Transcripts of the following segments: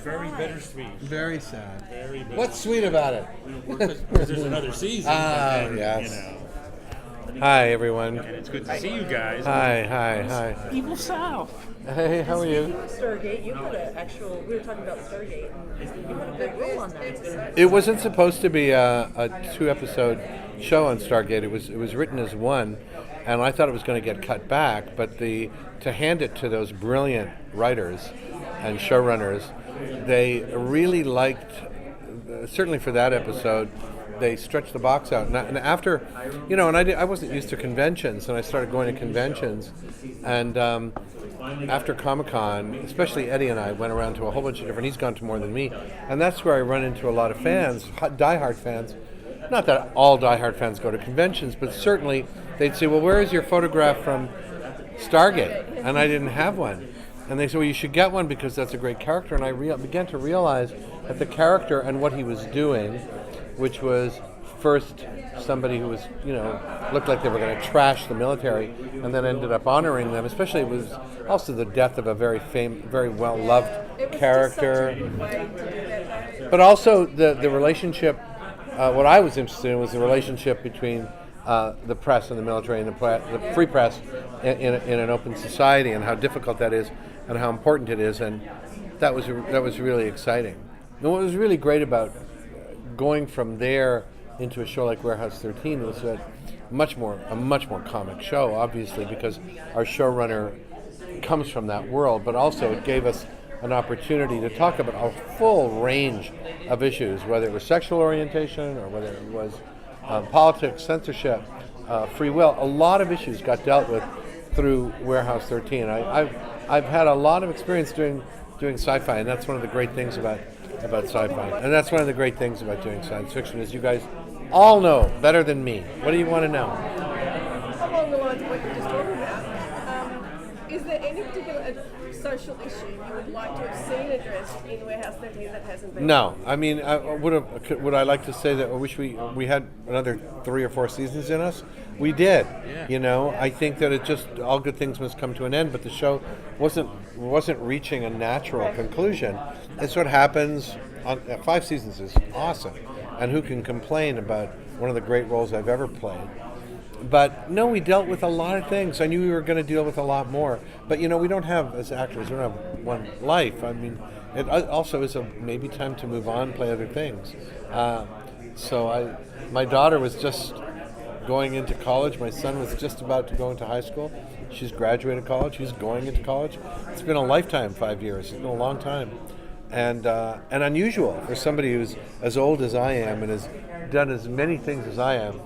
very bittersweet. Very sad. Very bittersweet. What's sweet about it? Because there's another season. Yes. You know. Hi, everyone. And it's good to see you guys. Hi. Evil South. Hey, how are you? Speaking of Stargate, you had an actual. We were talking about Stargate, and you had a big role on that. It wasn't supposed to be a 2-episode show on Stargate. It was written as one, and I thought it was going to get cut back. But to hand it to those brilliant writers and showrunners, they really liked. Certainly for that episode, they stretched the box out. And after, I wasn't used to conventions, and I started going to conventions, and after Comic-Con, especially Eddie and I went around to a whole bunch of different. He's gone to more than me, and that's where I run into a lot of fans, diehard fans. Not that all diehard fans go to conventions, but certainly they'd say, "Well, where is your photograph from Stargate?" And I didn't have one, and they said, "Well, you should get one because that's a great character." And I began to realize that the character and what he was doing, which was first somebody who was, looked like they were going to trash the military, and then ended up honoring them. Especially, it was also the death of a very well-loved character. But also the relationship. What I was interested in was the relationship between the press and the military, and the free press in an open society, and how difficult that is, and how important it is, and that was really exciting. And what was really great about going from there into a show like Warehouse 13 was that a much more comic show, obviously, because our showrunner comes from that world, but also it gave us an opportunity to talk about a full range of issues, whether it was sexual orientation or whether it was politics, censorship, free will. A lot of issues got dealt with through Warehouse 13. I've had a lot of experience doing sci-fi, and that's one of the great things about sci-fi. And that's one of the great things about doing science fiction, is you guys all know better than me. What do you want to know? Along the lines of what you just talking about, is there any particular social issue you would like to have seen addressed in Warehouse 13 that hasn't been? No. I mean, would I like to say that I wish we had another 3 or 4 seasons in us? We did. Yeah. I think that it just, all good things must come to an end, but the show wasn't reaching a natural conclusion. It's what happens. 5 seasons is awesome, and who can complain about one of the great roles I've ever played? But no, we dealt with a lot of things. I knew we were going to deal with a lot more. But we don't have, as actors, we don't have one life. I mean, it also is maybe time to move on, play other things. My daughter was just going into college. My son was just about to go into high school. She's graduated college. He's going into college. It's been a lifetime, 5 years. It's been a long time. And unusual for somebody who's as old as I am and has done as many things as I am.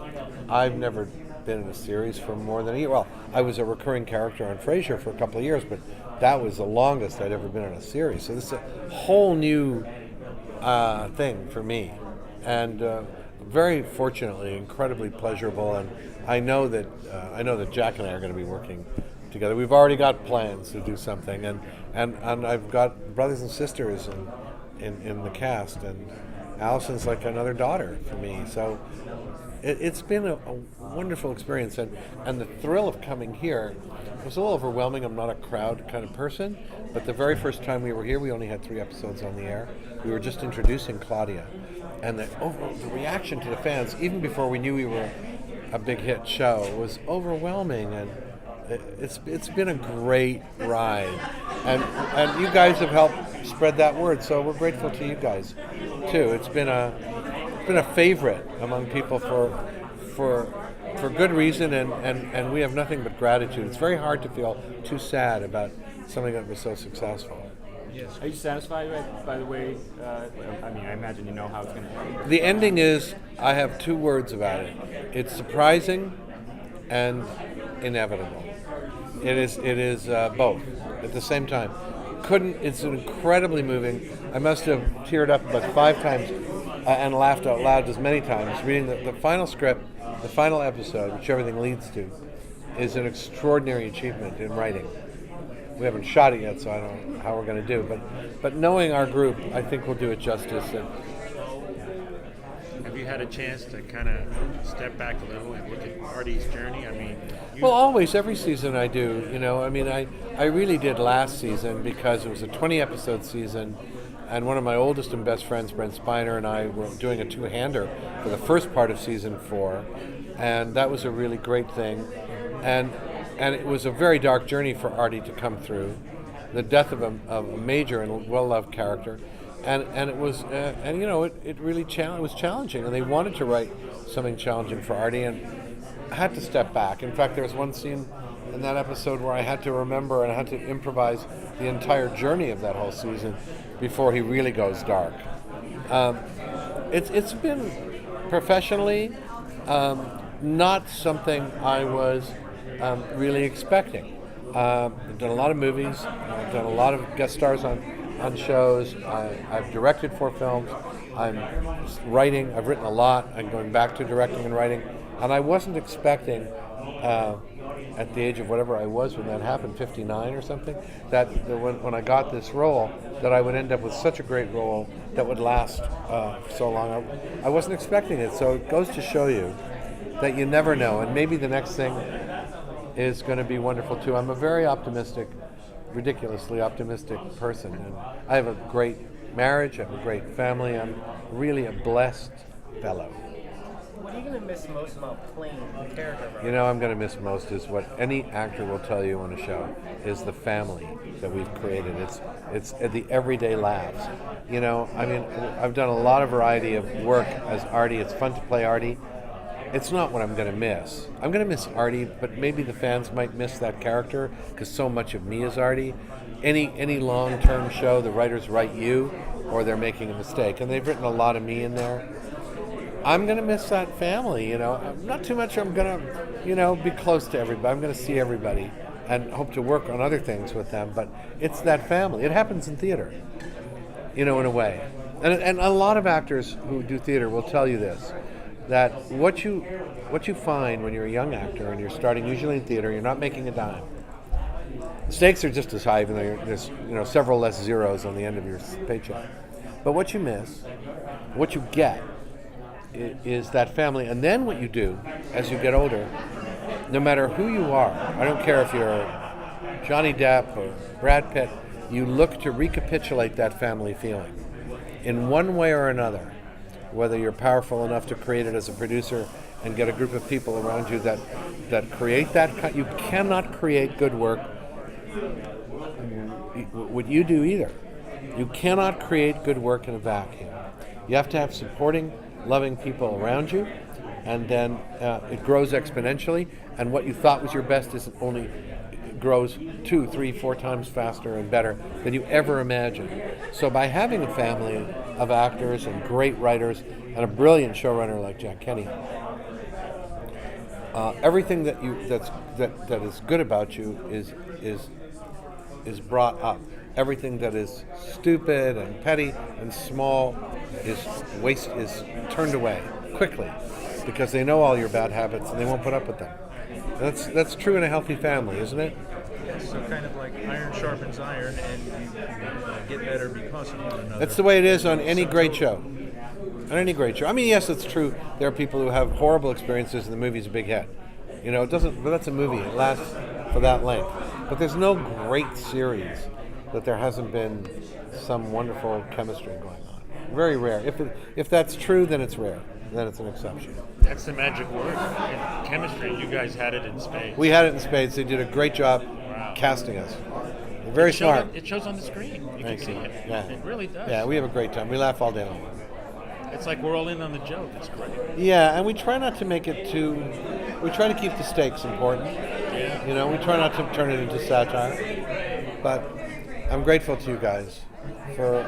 I've never been in a series for more than a year. Well, I was a recurring character on Frasier for a couple of years, but that was the longest I'd ever been in a series. So this is a whole new thing for me, and very fortunately, incredibly pleasurable. And I know that Jack and I are going to be working together. We've already got plans to do something, and I've got brothers and sisters in the cast, and Allison's like another daughter for me. So it's been a wonderful experience, and the thrill of coming here was a little overwhelming. I'm not a crowd kind of person, but the very first time we were here, we only had 3 episodes on the air. We were just introducing Claudia, and the reaction to the fans, even before we knew we were a big hit show, was overwhelming, and it's been a great ride, and you guys have helped spread that word, so we're grateful to you guys too. It's been a favorite among people for good reason, and we have nothing but gratitude. It's very hard to feel too sad about something that was so successful. Yes. Are you satisfied by the way? I imagine you know how it's going to end. The ending is, I have 2 words about it. It's surprising and inevitable. It is both at the same time. It's incredibly moving. I must have teared up about 5 times and laughed out loud as many times. Reading the final script, the final episode, which everything leads to, is an extraordinary achievement in writing. We haven't shot it yet, so I don't know how we're going to do. But knowing our group, I think we'll do it justice. Have you had a chance to kind of step back a little and look at Artie's journey? I mean, well, always, every season I do. I mean, I really did last season because it was a 20-episode season, and one of my oldest and best friends, Brent Spiner, and I were doing a two-hander for the first part of season 4, and that was a really great thing. And it was a very dark journey for Artie to come through, the death of a major and well-loved character, and it was it really was challenging, and they wanted to write something challenging for Artie, and I had to step back. In fact, there was one scene in that episode where I had to remember and I had to improvise the entire journey of that whole season before he really goes dark. It's been professionally not something I was really expecting. I've done a lot of movies. I've done a lot of guest stars on shows. I've directed 4 films. I'm writing. I've written a lot. I'm going back to directing and writing. And I wasn't expecting, at the age of whatever I was when that happened, 59 or something, that when I got this role, that I would end up with such a great role that would last so long. I wasn't expecting it. So it goes to show you that you never know. And maybe the next thing is going to be wonderful too. I'm a very optimistic, ridiculously optimistic person, and I have a great marriage, I have a great family. I'm really a blessed fellow. What are you going to miss most about playing the character? You know, I'm going to miss most is what any actor will tell you on a show is the family that we've created. It's the everyday laughs. You know, I mean, I've done a lot of variety of work as Artie. It's fun to play Artie. It's not what I'm going to miss. I'm going to miss Artie, but maybe the fans might miss that character because so much of me is Artie. Any long-term show, the writers write you, or they're making a mistake, and they've written a lot of me in there. I'm going to miss that family, you know. Not too much. I'm going to, you know, be close to everybody. I'm going to see everybody and hope to work on other things with them, but it's that family. It happens in theater, you know, in a way. And a lot of actors who do theater will tell you this, that what you find when you're a young actor and you're starting usually in theater, you're not making a dime. The stakes are just as high, even though there's several less zeros on the end of your paycheck. But what you miss, what you get, is that family. And then what you do as you get older, no matter who you are, I don't care if you're Johnny Depp or Brad Pitt, you look to recapitulate that family feeling in one way or another. Whether you're powerful enough to create it as a producer and get a group of people around you that create that. You cannot create good work what you do either. You cannot create good work in a vacuum. You have to have supporting, loving people around you, and then it grows exponentially, and what you thought was your best is only grows 2, 3, 4 times faster and better than you ever imagined. So by having a family of actors and great writers and a brilliant showrunner like Jack Kenny, everything that is good about you is brought up. Everything that is stupid and petty and small is turned away quickly because they know all your bad habits and they won't put up with them. That's true in a healthy family, isn't it? Yes, so kind of like iron sharpens iron, and you get better because of one another. That's the way it is on any great show. On any great show. I mean, yes, it's true. There are people who have horrible experiences and the movie's a big hit. You know, it doesn't. But that's a movie. It lasts for that length. But there's no great series that there hasn't been some wonderful chemistry going on. Very rare. If that's true, then it's rare. Then it's an exception. That's the magic word. Chemistry. You guys had it in spades. We had it in spades. They did a great job casting us. They're very smart. It shows on the screen. You can see it. Yeah. It really does. Yeah, we have a great time. We laugh all day long. It's like we're all in on the joke. It's great. Yeah, and we try not to make it too... We try to keep the stakes important. Yeah. You know, we try not to turn it into satire. But I'm grateful to you guys for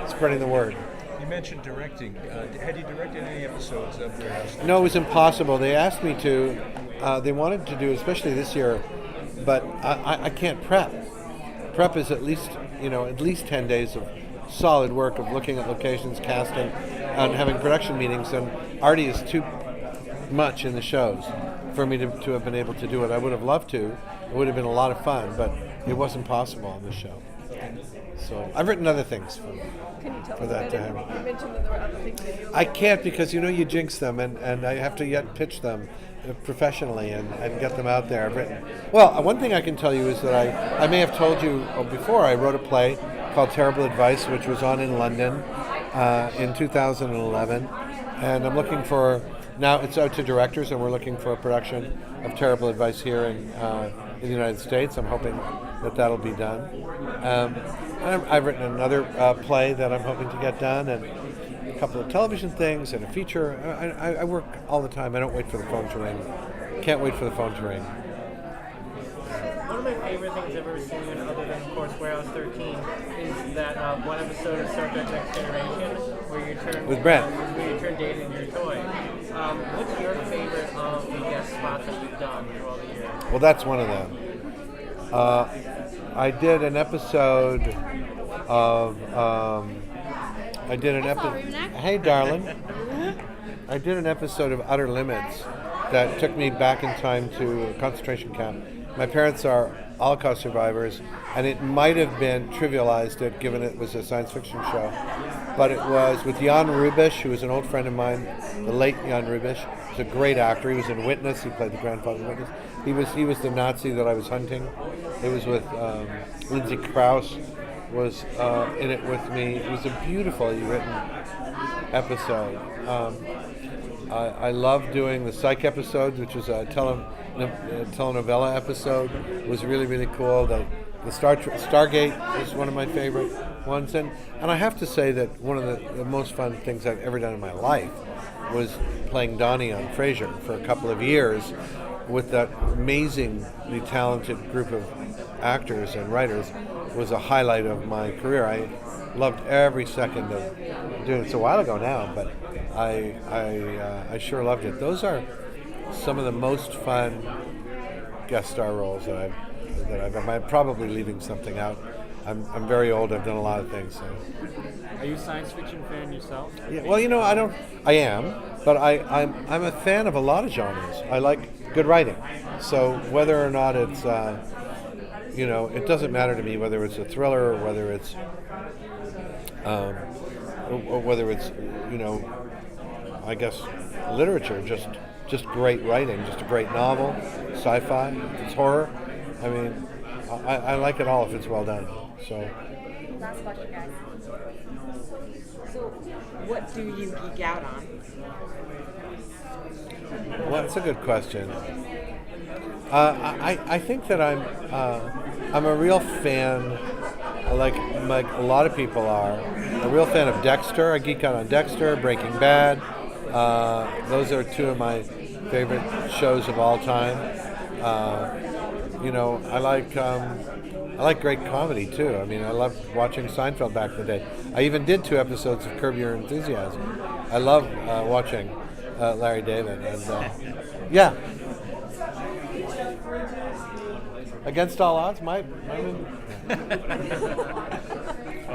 spreading the word. You mentioned directing. Had you directed any episodes of Warehouse? No, it was impossible. They asked me to. They wanted to do, especially this year, but I can't prep. Prep is at least 10 days of solid work of looking at locations, casting, and having production meetings. And Artie is too much in the shows for me to have been able to do it. I would have loved to. It would have been a lot of fun, but it wasn't possible on this show. So I've written other things Can you tell for us that about to it? happen. You mentioned that there were other things that you were I can't because you jinx them, and I have to yet pitch them professionally and get them out there. I've written. Well, one thing I can tell you is that I may have told you before. I wrote a play called Terrible Advice, which was on in London in 2011. And I'm looking for, now it's out to directors, and we're looking for a production of Terrible Advice here in the United States. I'm hoping that that'll be done. And I've written another play that I'm hoping to get done, and a couple of television things and a feature. I work all the time. I don't wait for the phone to ring. Can't wait for the phone to ring. One of my favorite things I've ever seen, other than, of course, Warehouse 13, is that one episode of Star Trek Next Generation where you turn With Brent. Where you turn data into your toy. What's your favorite of the guest spots that you've done through all the years? Well, that's one of them. I did an episode of. I did an episode. Hey, darling. I did an episode of Outer Limits that took me back in time to a concentration camp. My parents are Holocaust survivors, and it might have been trivialized it given it was a science fiction show. But it was with Jan Rubisch, who was an old friend of mine, the late Jan Rubisch. He's a great actor. He was in Witness. He played the grandfather in Witness. He was the Nazi that I was hunting. It was with Lindsay Krause was in it with me. It was a beautifully written episode. I love doing the Psych episodes, which was a telenovela episode. It was really, really cool. The Stargate is one of my favorite ones. And I have to say that one of the most fun things I've ever done in my life was playing Donnie on Frasier for a couple of years with that amazingly talented group of actors and writers. Was a highlight of my career. I loved every second of doing it. It's a while ago now, but I sure loved it. Those are some of the most fun guest star roles that I've. I'm probably leaving something out. I'm very old. I've done a lot of things. So. Are you a science fiction fan yourself? Yeah. Well, I am, but I'm a fan of a lot of genres. I like good writing. So whether or not it's it doesn't matter to me whether it's a thriller or whether it's I guess literature, just great writing, just a great novel, sci-fi, if it's horror. I mean, I like it all if it's well done. So. Last question, guys. So, what do you geek out on? Well, that's a good question. I think that I'm a real fan, like a lot of people are, a real fan of Dexter. I geek out on Dexter, Breaking Bad. Those are two of my favorite shows of all time. I like great comedy too. I mean, I loved watching Seinfeld back in the day. I even did 2 episodes of Curb Your Enthusiasm. I love watching Larry David, and yeah. Against all odds,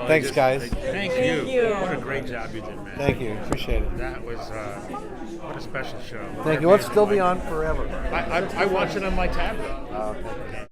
Thanks, guys. Thank you. What a great job you did, man. Thank you. Appreciate it. That was what a special show. Thank you. It'll still be on forever. I watch it on my tablet.